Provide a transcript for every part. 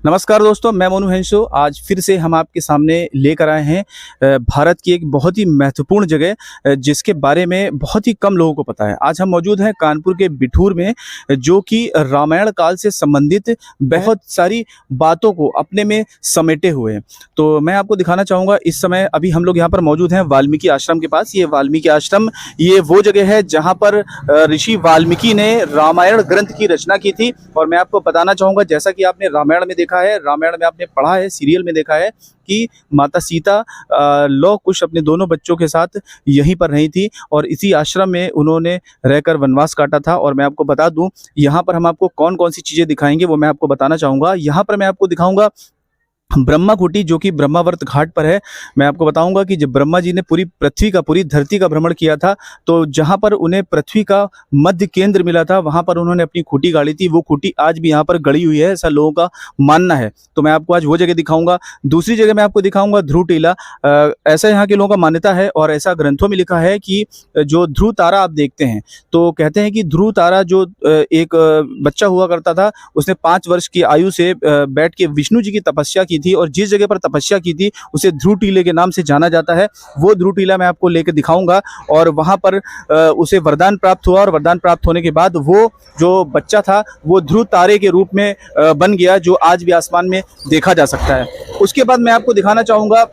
नमस्कार दोस्तों, मैं मोनू हेंसो। आज फिर से हम आपके सामने लेकर आए हैं भारत की एक बहुत ही महत्वपूर्ण जगह जिसके बारे में बहुत ही कम लोगों को पता है। आज हम मौजूद हैं कानपुर के बिठूर में, जो कि रामायण काल से संबंधित बहुत सारी बातों को अपने में समेटे हुए हैं। तो मैं आपको दिखाना चाहूँगा, इस समय अभी हम लोग यहाँ पर मौजूद हैं वाल्मीकि आश्रम के पास। ये वाल्मीकि आश्रम ये वो जगह है जहाँ पर ऋषि वाल्मीकि ने रामायण ग्रंथ की रचना की थी। और मैं आपको बताना चाहूँगा, जैसा कि आपने रामायण में देखा है, रामायण में आपने पढ़ा है, सीरियल में देखा है कि माता सीता लौह कुश अपने दोनों बच्चों के साथ यहीं पर रही थी और इसी आश्रम में उन्होंने रहकर वनवास काटा था। और मैं आपको बता दूं, यहाँ पर हम आपको कौन कौन सी चीज़ें दिखाएंगे वो मैं आपको बताना चाहूँगा। यहाँ पर मैं आपको दिखाऊंगा ब्रह्मा कुटी, जो कि ब्रह्मावर्त घाट पर है। मैं आपको बताऊंगा कि जब ब्रह्मा जी ने पूरी पृथ्वी का, पूरी धरती का भ्रमण किया था, तो जहां पर उन्हें पृथ्वी का मध्य केंद्र मिला था, वहां पर उन्होंने अपनी खूंटी गाड़ी थी। वो खूंटी आज भी यहां पर गड़ी हुई है, ऐसा लोगों का मानना है। तो मैं आपको आज वो जगह दिखाऊंगा। दूसरी जगह मैं आपको दिखाऊंगा ध्रुव टीला। ऐसा यहाँ के लोगों का मान्यता है और ऐसा ग्रंथों में लिखा है कि जो ध्रुव तारा आप देखते हैं, तो कहते हैं कि ध्रुव तारा जो एक बच्चा हुआ करता था, उसने 5 वर्ष की आयु से बैठ के विष्णु जी की तपस्या की थी और जिस जगह पर तपस्या की थी उसे ध्रुव टीले के नाम से जाना जाता है। वो ध्रुव टीला मैं आपको लेकर दिखाऊंगा। और वहां पर उसे वरदान प्राप्त हुआ और वरदान प्राप्त होने के बाद वो जो बच्चा था वो ध्रुव तारे के रूप में बन गया, जो आज भी आसमान में देखा जा सकता है। उसके बाद मैं आपको दिखाना चाहूँगा,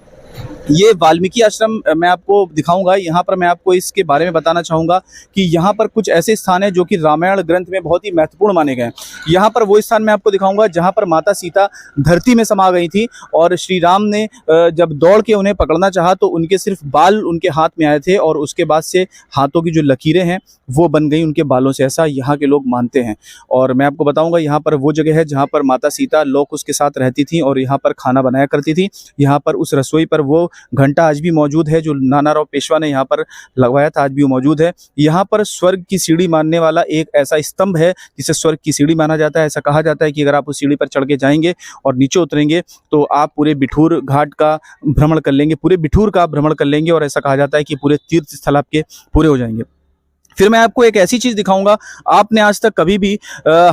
ये वाल्मीकि आश्रम मैं आपको दिखाऊंगा। यहाँ पर मैं आपको इसके बारे में बताना चाहूँगा कि यहाँ पर कुछ ऐसे स्थान हैं जो कि रामायण ग्रंथ में बहुत ही महत्वपूर्ण माने गए हैं। यहाँ पर वो स्थान मैं आपको दिखाऊंगा जहाँ पर माता सीता धरती में समा गई थी और श्री राम ने जब दौड़ के उन्हें पकड़ना चाहा तो उनके सिर्फ बाल उनके हाथ में आए थे और उसके बाद से हाथों की जो लकीरें हैं वो बन गई उनके बालों से, ऐसा यहाँ के लोग मानते हैं। और मैं आपको बताऊँगा, यहाँ पर वो जगह है जहाँ पर माता सीता लौह कुश के साथ रहती थी और यहाँ पर खाना बनाया करती थी। यहाँ पर उस रसोई पर वो घंटा आज भी मौजूद है जो नानाराव पेशवा ने यहाँ पर लगवाया था, आज भी वो मौजूद है। यहाँ पर स्वर्ग की सीढ़ी मानने वाला एक ऐसा स्तंभ है जिसे स्वर्ग की सीढ़ी माना जाता है। ऐसा कहा जाता है कि अगर आप उस सीढ़ी पर चढ़ के जाएंगे और नीचे उतरेंगे तो आप पूरे बिठूर घाट का भ्रमण कर लेंगे, पूरे बिठूर का भ्रमण कर लेंगे और ऐसा कहा जाता है कि पूरे तीर्थ स्थल आपके पूरे हो जाएंगे। फिर मैं आपको एक ऐसी चीज दिखाऊंगा, आपने आज तक कभी भी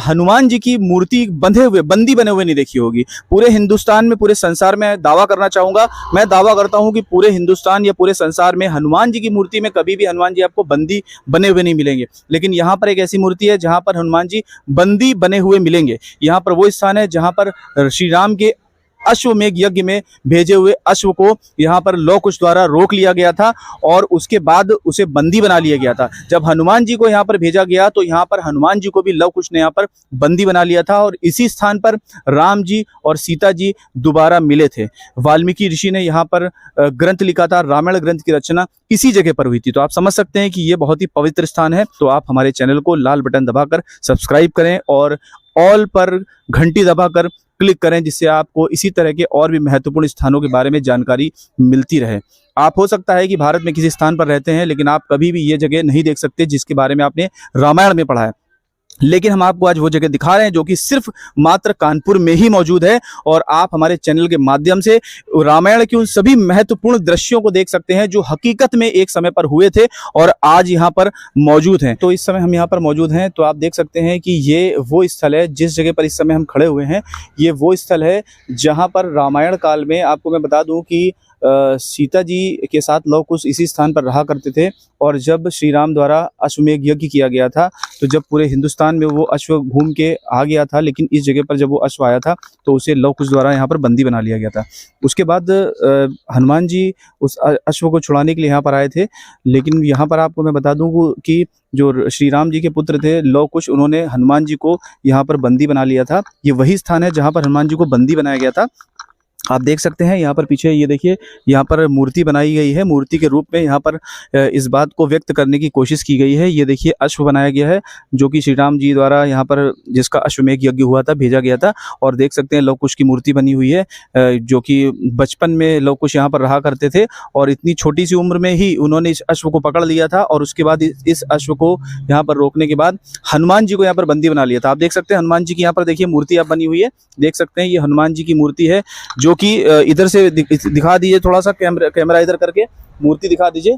हनुमान जी की मूर्ति बंदी बने हुए नहीं देखी होगी। पूरे हिंदुस्तान में, पूरे संसार में दावा करना चाहूंगा, मैं दावा करता हूं कि पूरे हिंदुस्तान या पूरे संसार में हनुमान जी की मूर्ति में कभी भी हनुमान जी आपको बंदी बने हुए नहीं मिलेंगे। लेकिन यहाँ पर एक ऐसी मूर्ति है जहाँ पर हनुमान जी बंदी बने हुए मिलेंगे। यहाँ पर वो स्थान है जहाँ पर श्री राम के अश्वमेध यज्ञ में भेजे हुए अश्व को यहाँ पर लौह कुश द्वारा रोक लिया गया था और उसके बाद उसे बंदी बना लिया गया था। जब हनुमान जी को यहाँ पर भेजा गया तो यहाँ पर हनुमान जी को भी लौह कुश ने यहाँ पर बंदी बना लिया था और इसी स्थान पर राम जी और सीता जी दोबारा मिले थे। वाल्मीकि ऋषि ने यहाँ पर ग्रंथ लिखा था, रामायण ग्रंथ की रचना इसी जगह पर हुई थी। तो आप समझ सकते हैं कि ये बहुत ही पवित्र स्थान है। तो आप हमारे चैनल को लाल बटन दबाकर सब्सक्राइब करें और ऑल पर घंटी दबाकर क्लिक करें, जिससे आपको इसी तरह के और भी महत्वपूर्ण स्थानों के बारे में जानकारी मिलती रहे। आप हो सकता है कि भारत में किसी स्थान पर रहते हैं लेकिन आप कभी भी ये जगह नहीं देख सकते जिसके बारे में आपने रामायण में पढ़ा है, लेकिन हम आपको आज वो जगह दिखा रहे हैं जो कि सिर्फ मात्र कानपुर में ही मौजूद है। और आप हमारे चैनल के माध्यम से रामायण के उन सभी महत्वपूर्ण दृश्यों को देख सकते हैं जो हकीकत में एक समय पर हुए थे और आज यहाँ पर मौजूद हैं। तो इस समय हम यहाँ पर मौजूद हैं, तो आप देख सकते हैं कि ये वो स्थल है जिस जगह पर इस समय हम खड़े हुए हैं। ये वो स्थल है जहाँ पर रामायण काल में, आपको मैं बता दूं कि सीता जी के साथ लौह कुश इसी स्थान पर रहा करते थे। और जब श्री राम द्वारा अश्वमेध यज्ञ किया गया था, तो जब पूरे हिंदुस्तान में वो अश्व घूम के आ गया था, लेकिन इस जगह पर जब वो अश्व आया था तो उसे लौह कुश द्वारा यहाँ पर बंदी बना लिया गया था। उसके बाद हनुमान जी उस अश्व को छुड़ाने के लिए यहाँ पर आए थे। लेकिन यहाँ पर आपको मैं बता दूँ कि जो श्री राम जी के पुत्र थे लौह कुश, उन्होंने हनुमान जी को यहाँ पर बंदी बना लिया था। ये वही स्थान है जहाँ पर हनुमान जी को बंदी बनाया गया था। आप देख सकते हैं यहाँ पर पीछे, ये देखिए, यहाँ पर मूर्ति बनाई गई है। मूर्ति के रूप में यहाँ पर इस बात को व्यक्त करने की कोशिश की गई है। ये देखिए अश्व बनाया गया है जो कि श्री राम जी द्वारा यहाँ पर, जिसका अश्वमेध यज्ञ हुआ था, भेजा गया था। और देख सकते हैं लौह कुश की मूर्ति बनी हुई है, जो कि बचपन में लौह कुश यहाँ पर रहा करते थे और इतनी छोटी सी उम्र में ही उन्होंने इस अश्व को पकड़ लिया था और उसके बाद इस अश्व को यहाँ पर रोकने के बाद हनुमान जी को यहाँ पर बंदी बना लिया था। आप देख सकते हैं हनुमान जी की यहाँ पर देखिए मूर्ति आप बनी हुई है, देख सकते हैं ये हनुमान जी की मूर्ति है जो कि इधर से दिखा दीजिए, थोड़ा सा कैमरा इधर करके मूर्ति दिखा दीजिए।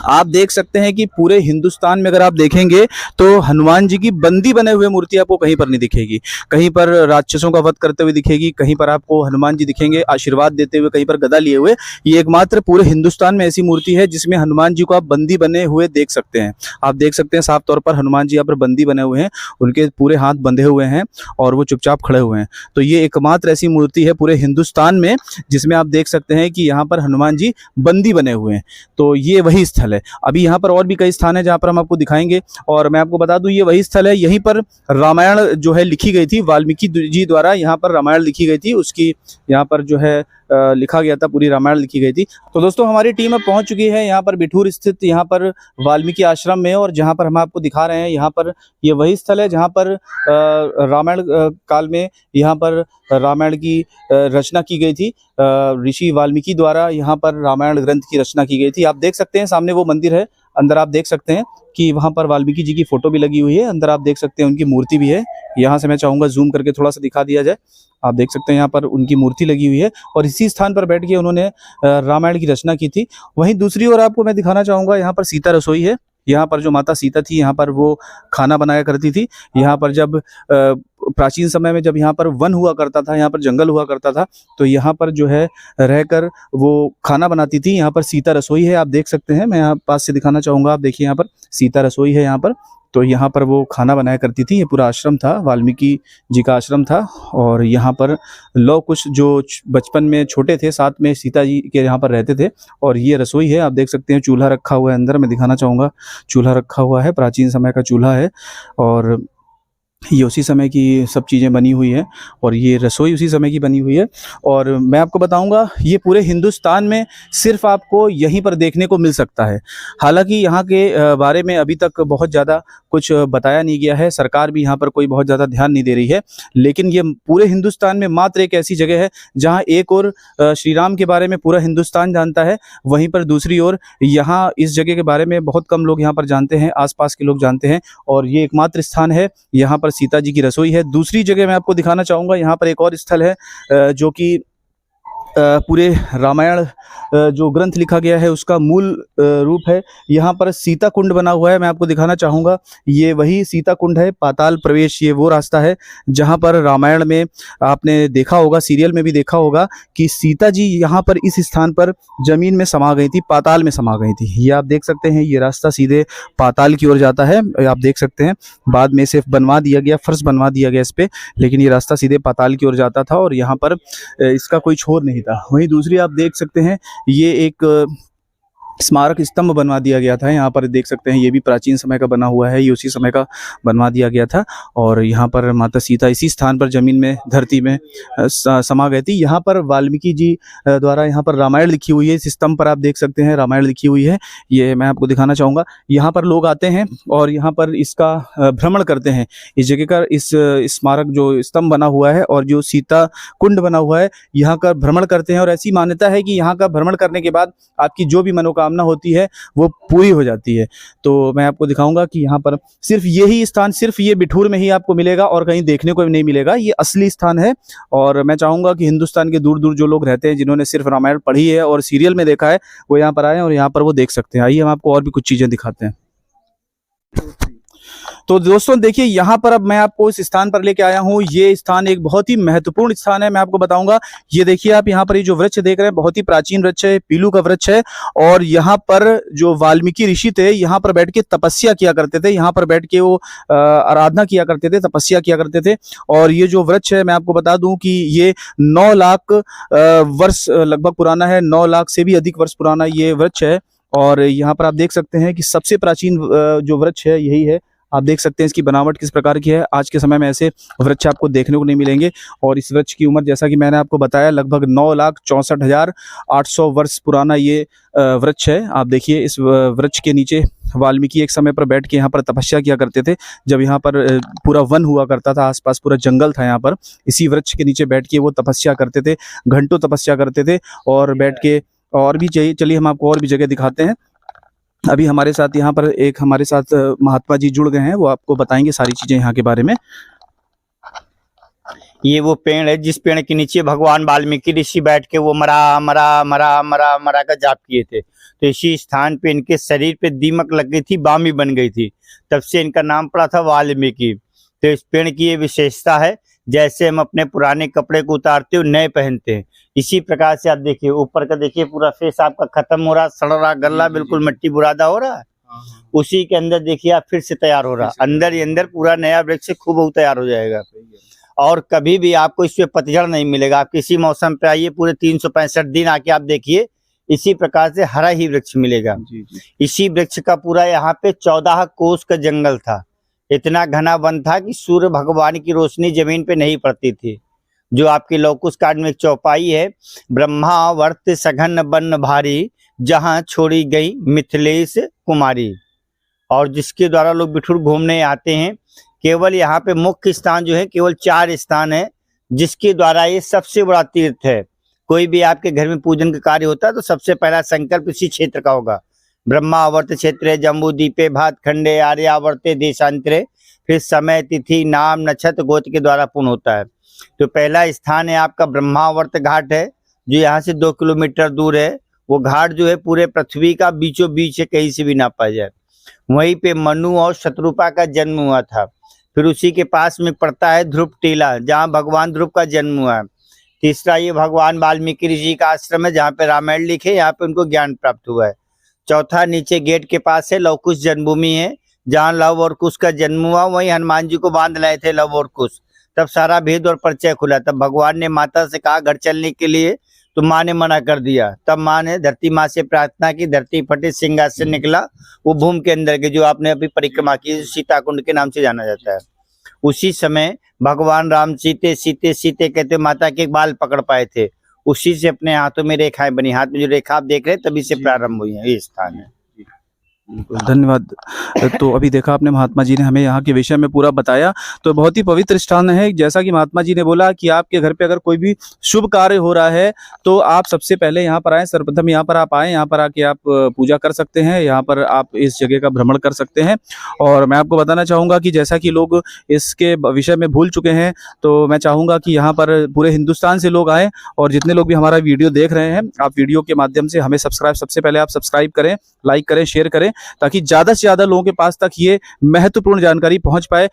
आप देख सकते हैं कि पूरे हिंदुस्तान में अगर आप देखेंगे तो हनुमान जी की बंदी बने हुए मूर्ति आपको कहीं पर नहीं दिखेगी। कहीं पर राक्षसों का वध करते हुए दिखेगी, कहीं पर आपको हनुमान जी दिखेंगे आशीर्वाद देते हुए, कहीं पर गदा लिए हुए। ये एकमात्र पूरे हिंदुस्तान में ऐसी मूर्ति है जिसमें हनुमान जी को आप बंदी बने हुए देख सकते हैं। आप देख सकते हैं साफ तौर पर हनुमान जी यहाँ पर बंदी बने हुए हैं, उनके पूरे हाथ बंधे हुए हैं और वो चुपचाप खड़े हुए हैं। तो ये एकमात्र ऐसी मूर्ति है पूरे हिंदुस्तान में जिसमें आप देख सकते हैं कि यहाँ पर हनुमान जी बंदी बने हुए हैं। तो ये वही स्थल है। अभी यहाँ पर और भी कई स्थान है जहाँ पर हम आपको दिखाएंगे। और मैं आपको बता दूं ये वही स्थल है, यहीं पर रामायण जो है लिखी गई थी, वाल्मीकि जी द्वारा यहाँ पर रामायण लिखी गई थी, उसकी यहाँ पर जो है लिखा गया था, पूरी रामायण लिखी गई थी। तो दोस्तों हमारी टीम अब पहुंच चुकी है यहाँ पर बिठूर स्थित यहाँ पर वाल्मीकि आश्रम में, और जहाँ पर हम आपको दिखा रहे हैं यहाँ पर ये वही स्थल है जहाँ पर रामायण काल में यहाँ पर रामायण की रचना की गई थी। ऋषि वाल्मीकि द्वारा यहाँ पर रामायण ग्रंथ की रचना की गई थी। आप देख सकते हैं सामने वो मंदिर है, अंदर आप देख सकते हैं कि वहाँ पर वाल्मीकि जी की फोटो भी लगी हुई है, अंदर आप देख सकते हैं उनकी मूर्ति भी है। यहाँ से मैं चाहूँगा जूम करके थोड़ा सा दिखा दिया जाए। आप देख सकते हैं यहाँ पर उनकी मूर्ति लगी हुई है और इसी स्थान पर बैठ के उन्होंने रामायण की रचना की थी। वहीं दूसरी ओर आपको मैं दिखाना चाहूँगा यहाँ पर सीता रसोई है। यहाँ पर जो माता सीता थी यहाँ पर वो खाना बनाया करती थी। यहाँ पर जब प्राचीन समय में जब यहाँ पर वन हुआ करता था, यहाँ पर जंगल हुआ करता था, तो यहाँ पर जो है रहकर वो खाना बनाती थी। यहाँ पर सीता रसोई है, आप देख सकते हैं। मैं यहाँ पास से दिखाना चाहूँगा। आप देखिए यहाँ पर सीता रसोई है यहाँ पर। तो यहाँ पर वो खाना बनाया करती थी। ये पूरा आश्रम था, वाल्मीकि जी का आश्रम था। और यहाँ पर लोग कुछ जो बचपन में छोटे थे साथ में सीता जी के यहाँ पर रहते थे। और ये रसोई है, आप देख सकते हैं। चूल्हा रखा हुआ है अंदर, मैं दिखाना चाहूँगा। चूल्हा रखा हुआ है, प्राचीन समय का चूल्हा है और ये उसी समय की सब चीज़ें बनी हुई है और ये रसोई उसी समय की बनी हुई है। और मैं आपको बताऊंगा ये पूरे हिंदुस्तान में सिर्फ आपको यहीं पर देखने को मिल सकता है। हालांकि यहाँ के बारे में अभी तक बहुत ज़्यादा कुछ बताया नहीं गया है, सरकार भी यहाँ पर कोई बहुत ज़्यादा ध्यान नहीं दे रही है। लेकिन ये पूरे हिंदुस्तान में मात्र एक ऐसी जगह है जहाँ एक और श्री राम के बारे में पूरा हिंदुस्तान जानता है, वहीं पर दूसरी ओर यहाँ इस जगह के बारे में बहुत कम लोग यहाँ पर जानते हैं, आसपास के लोग जानते हैं। और ये एकमात्र स्थान है यहाँ पर सीता जी की रसोई है। दूसरी जगह मैं आपको दिखाना चाहूँगा, यहाँ पर एक और स्थल है जो कि पूरे रामायण जो ग्रंथ लिखा गया है उसका मूल रूप है। यहाँ पर सीता कुंड बना हुआ है, मैं आपको दिखाना चाहूँगा। ये वही सीता कुंड है, पाताल प्रवेश। ये वो रास्ता है जहाँ पर रामायण में आपने देखा होगा, सीरियल में भी देखा होगा कि सीता जी यहाँ पर इस स्थान पर जमीन में समा गई थी, पाताल में समा गई थी। ये आप देख सकते हैं, ये रास्ता सीधे पाताल की ओर जाता है। आप देख सकते हैं बाद में सिर्फ बनवा दिया गया, फर्श बनवा दिया गया इस पर, लेकिन ये रास्ता सीधे पाताल की ओर जाता था और यहाँ पर इसका कोई छोर नहीं था। वहीं दूसरी आप देख सकते हैं ये एक स्मारक स्तंभ बनवा दिया गया था। यहाँ पर देख सकते हैं ये भी प्राचीन समय का बना हुआ है, ये उसी समय का बनवा दिया गया था। और यहाँ पर माता सीता इसी स्थान पर जमीन में, धरती में समा गई थी। यहाँ पर वाल्मीकि जी द्वारा यहाँ पर रामायण लिखी हुई है। इस स्तंभ पर आप देख सकते हैं रामायण लिखी हुई है, ये मैं आपको दिखाना चाहूँगा। यहाँ पर लोग आते हैं और यहाँ पर इसका भ्रमण करते हैं। इस जगह का इस स्मारक जो स्तंभ बना हुआ है और जो सीता कुंड बना हुआ है, यहाँ का भ्रमण करते हैं। और ऐसी मान्यता है कि यहाँ का भ्रमण करने के बाद आपकी जो भी मनोकामना होती है वो पूरी हो जाती है। तो मैं आपको दिखाऊंगा कि यहाँ पर सिर्फ यही स्थान, सिर्फ ये बिठूर में ही आपको मिलेगा और कहीं देखने को नहीं मिलेगा। ये असली स्थान है। और मैं चाहूंगा कि हिंदुस्तान के दूर दूर जो लोग रहते हैं, जिन्होंने सिर्फ रामायण पढ़ी है और सीरियल में देखा है, वो यहाँ पर आए और यहाँ पर वो देख सकते हैं। आइए हम आपको और भी कुछ चीजें दिखाते हैं। तो दोस्तों देखिए, यहाँ पर अब मैं आपको इस स्थान पर लेके आया हूँ। ये स्थान एक बहुत ही महत्वपूर्ण स्थान है, मैं आपको बताऊंगा। ये देखिए आप यहाँ पर ये जो वृक्ष देख रहे हैं, बहुत ही प्राचीन वृक्ष है, पीलू का वृक्ष है। और यहाँ पर जो वाल्मीकि ऋषि थे, यहाँ पर बैठ के तपस्या किया करते थे। यहाँ पर बैठ के वो आराधना किया करते थे, तपस्या किया करते थे। और ये जो वृक्ष है, मैं आपको बता दूं कि ये 9 लाख वर्ष लगभग पुराना है। 9 लाख से भी अधिक वर्ष पुराना ये वृक्ष है। और यहाँ पर आप देख सकते हैं कि सबसे प्राचीन जो वृक्ष है यही है। आप देख सकते हैं इसकी बनावट किस प्रकार की है। आज के समय में ऐसे वृक्ष आपको देखने को नहीं मिलेंगे। और इस वृक्ष की उम्र, जैसा कि मैंने आपको बताया, लगभग 9,64,800 वर्ष पुराना ये वृक्ष है। आप देखिए इस वृक्ष के नीचे वाल्मीकि एक समय पर बैठ के यहाँ पर तपस्या किया करते थे। जब यहाँ पर पूरा वन हुआ करता था, आसपास पूरा जंगल था, यहाँ पर इसी वृक्ष के नीचे बैठ के वो तपस्या करते थे, घंटों तपस्या करते थे। और बैठ के और भी चलिए हम आपको और भी जगह दिखाते हैं। अभी हमारे साथ यहाँ पर एक हमारे साथ महात्मा जी जुड़ गए हैं, वो आपको बताएंगे सारी चीज़ें यहाँ के बारे में। ये वो पेड़ है जिस पेड़ के नीचे भगवान वाल्मीकि ऋषि बैठ के वो मरा मरा मरा मरा मरा का जाप किए थे। तो इसी स्थान पे इनके शरीर पे दीमक लग गई थी, बामी बन गई थी, तब से इनका नाम पड़ा था वाल्मीकि। तो इस पेड़ की ये विशेषता है, जैसे हम अपने पुराने कपड़े को उतारते हो नए पहनते हैं, इसी प्रकार से आप देखिए ऊपर का देखिए पूरा फेस आपका खत्म हो रहा, सड़ रहा, गला बिल्कुल मिट्टी बुरादा हो रहा है, उसी के अंदर देखिए आप फिर से तैयार हो रहा, अंदर ही अंदर पूरा नया वृक्ष खूब तैयार हो जाएगा। और कभी भी आपको इसमें पतझड़ नहीं मिलेगा। आप किसी मौसम पे आइए, पूरे 365 दिन आके आप देखिए, इसी प्रकार से हरा ही वृक्ष मिलेगा। इसी वृक्ष का पूरा यहाँ पे 14 कोस का जंगल था, इतना घना वन था कि सूर्य भगवान की रोशनी जमीन पे नहीं पड़ती थी। जो आपकी लौकुश कांड में एक चौपाई है, ब्रह्मा वर्त सघन वन भारी, जहाँ छोड़ी गई मिथिलेश कुमारी, और जिसके द्वारा लोग बिठूर घूमने आते हैं। केवल यहाँ पे मुख्य स्थान जो है केवल 4 स्थान है, जिसके द्वारा ये सबसे बड़ा तीर्थ है। कोई भी आपके घर में पूजन का कार्य होता है तो सबसे पहला संकल्प इसी क्षेत्र का होगा। ब्रह्मावर्त क्षेत्र, जम्बू द्वीपे, भातखंडे, आर्यावर्ते, देशांतरे, फिर समय, तिथि, नाम, नक्षत्र, गोत्र के द्वारा पूर्ण होता है। तो पहला स्थान है आपका ब्रह्मावर्त घाट है, जो यहाँ से 2 किलोमीटर दूर है। वो घाट जो है पूरे पृथ्वी का बीचों बीच है, कहीं से भी ना पाया जाए। वहीं पे मनु और शत्रुपा का जन्म हुआ था। फिर उसी के पास में पड़ता है ध्रुव टीला, जहाँ भगवान ध्रुव का जन्म हुआ है। तीसरा ये भगवान वाल्मीकि ऋषि का आश्रम है, जहाँ पे रामायण लिखे, यहाँ पे उनको ज्ञान प्राप्त हुआ है। चौथा नीचे गेट के पास है लवकुश जन्मभूमि है, जहाँ लव और कुश का जन्म हुआ। वहीं हनुमान जी को बांध लाए थे लव और कुश, तब सारा भेद और परिचय खुला। तब भगवान ने माता से कहा घर चलने के लिए, तो माँ ने मना कर दिया। तब माँ ने धरती माँ से प्रार्थना की, धरती फटे, सिंहासन निकला, वो भूमि के अंदर के जो आपने अभी परिक्रमा की, सीता कुंड के नाम से जाना जाता है। उसी समय भगवान राम सीते सीते सीते कहते माता के बाल पकड़ पाए थे, उसी से अपने हाथों में रेखाएं बनी। हाथ में जो रेखा आप देख रहे हैं तभी से प्रारंभ हुई है, ये स्थान है। धन्यवाद। तो अभी देखा आपने, महात्मा जी ने हमें यहाँ के विषय में पूरा बताया। तो बहुत ही पवित्र स्थान है, जैसा कि महात्मा जी ने बोला कि आपके घर पे अगर कोई भी शुभ कार्य हो रहा है तो आप सबसे पहले यहाँ पर आए, सर्वप्रथम यहाँ पर आप आए, यहाँ पर आके आप पूजा कर सकते हैं, यहाँ पर आप इस जगह का भ्रमण कर सकते हैं। और मैं आपको बताना चाहूँगा कि जैसा कि लोग इसके विषय में भूल चुके हैं, तो मैं चाहूँगा कि यहाँ पर पूरे हिंदुस्तान से लोग आएँ, और जितने लोग भी हमारा वीडियो देख रहे हैं, आप वीडियो के माध्यम से हमें सबसे पहले आप सब्सक्राइब करें, लाइक करें, शेयर करें, ताकि ज़्यादा से ज़्यादा लोगों के पास तक ये महत्वपूर्ण जानकारी पहुंच पाए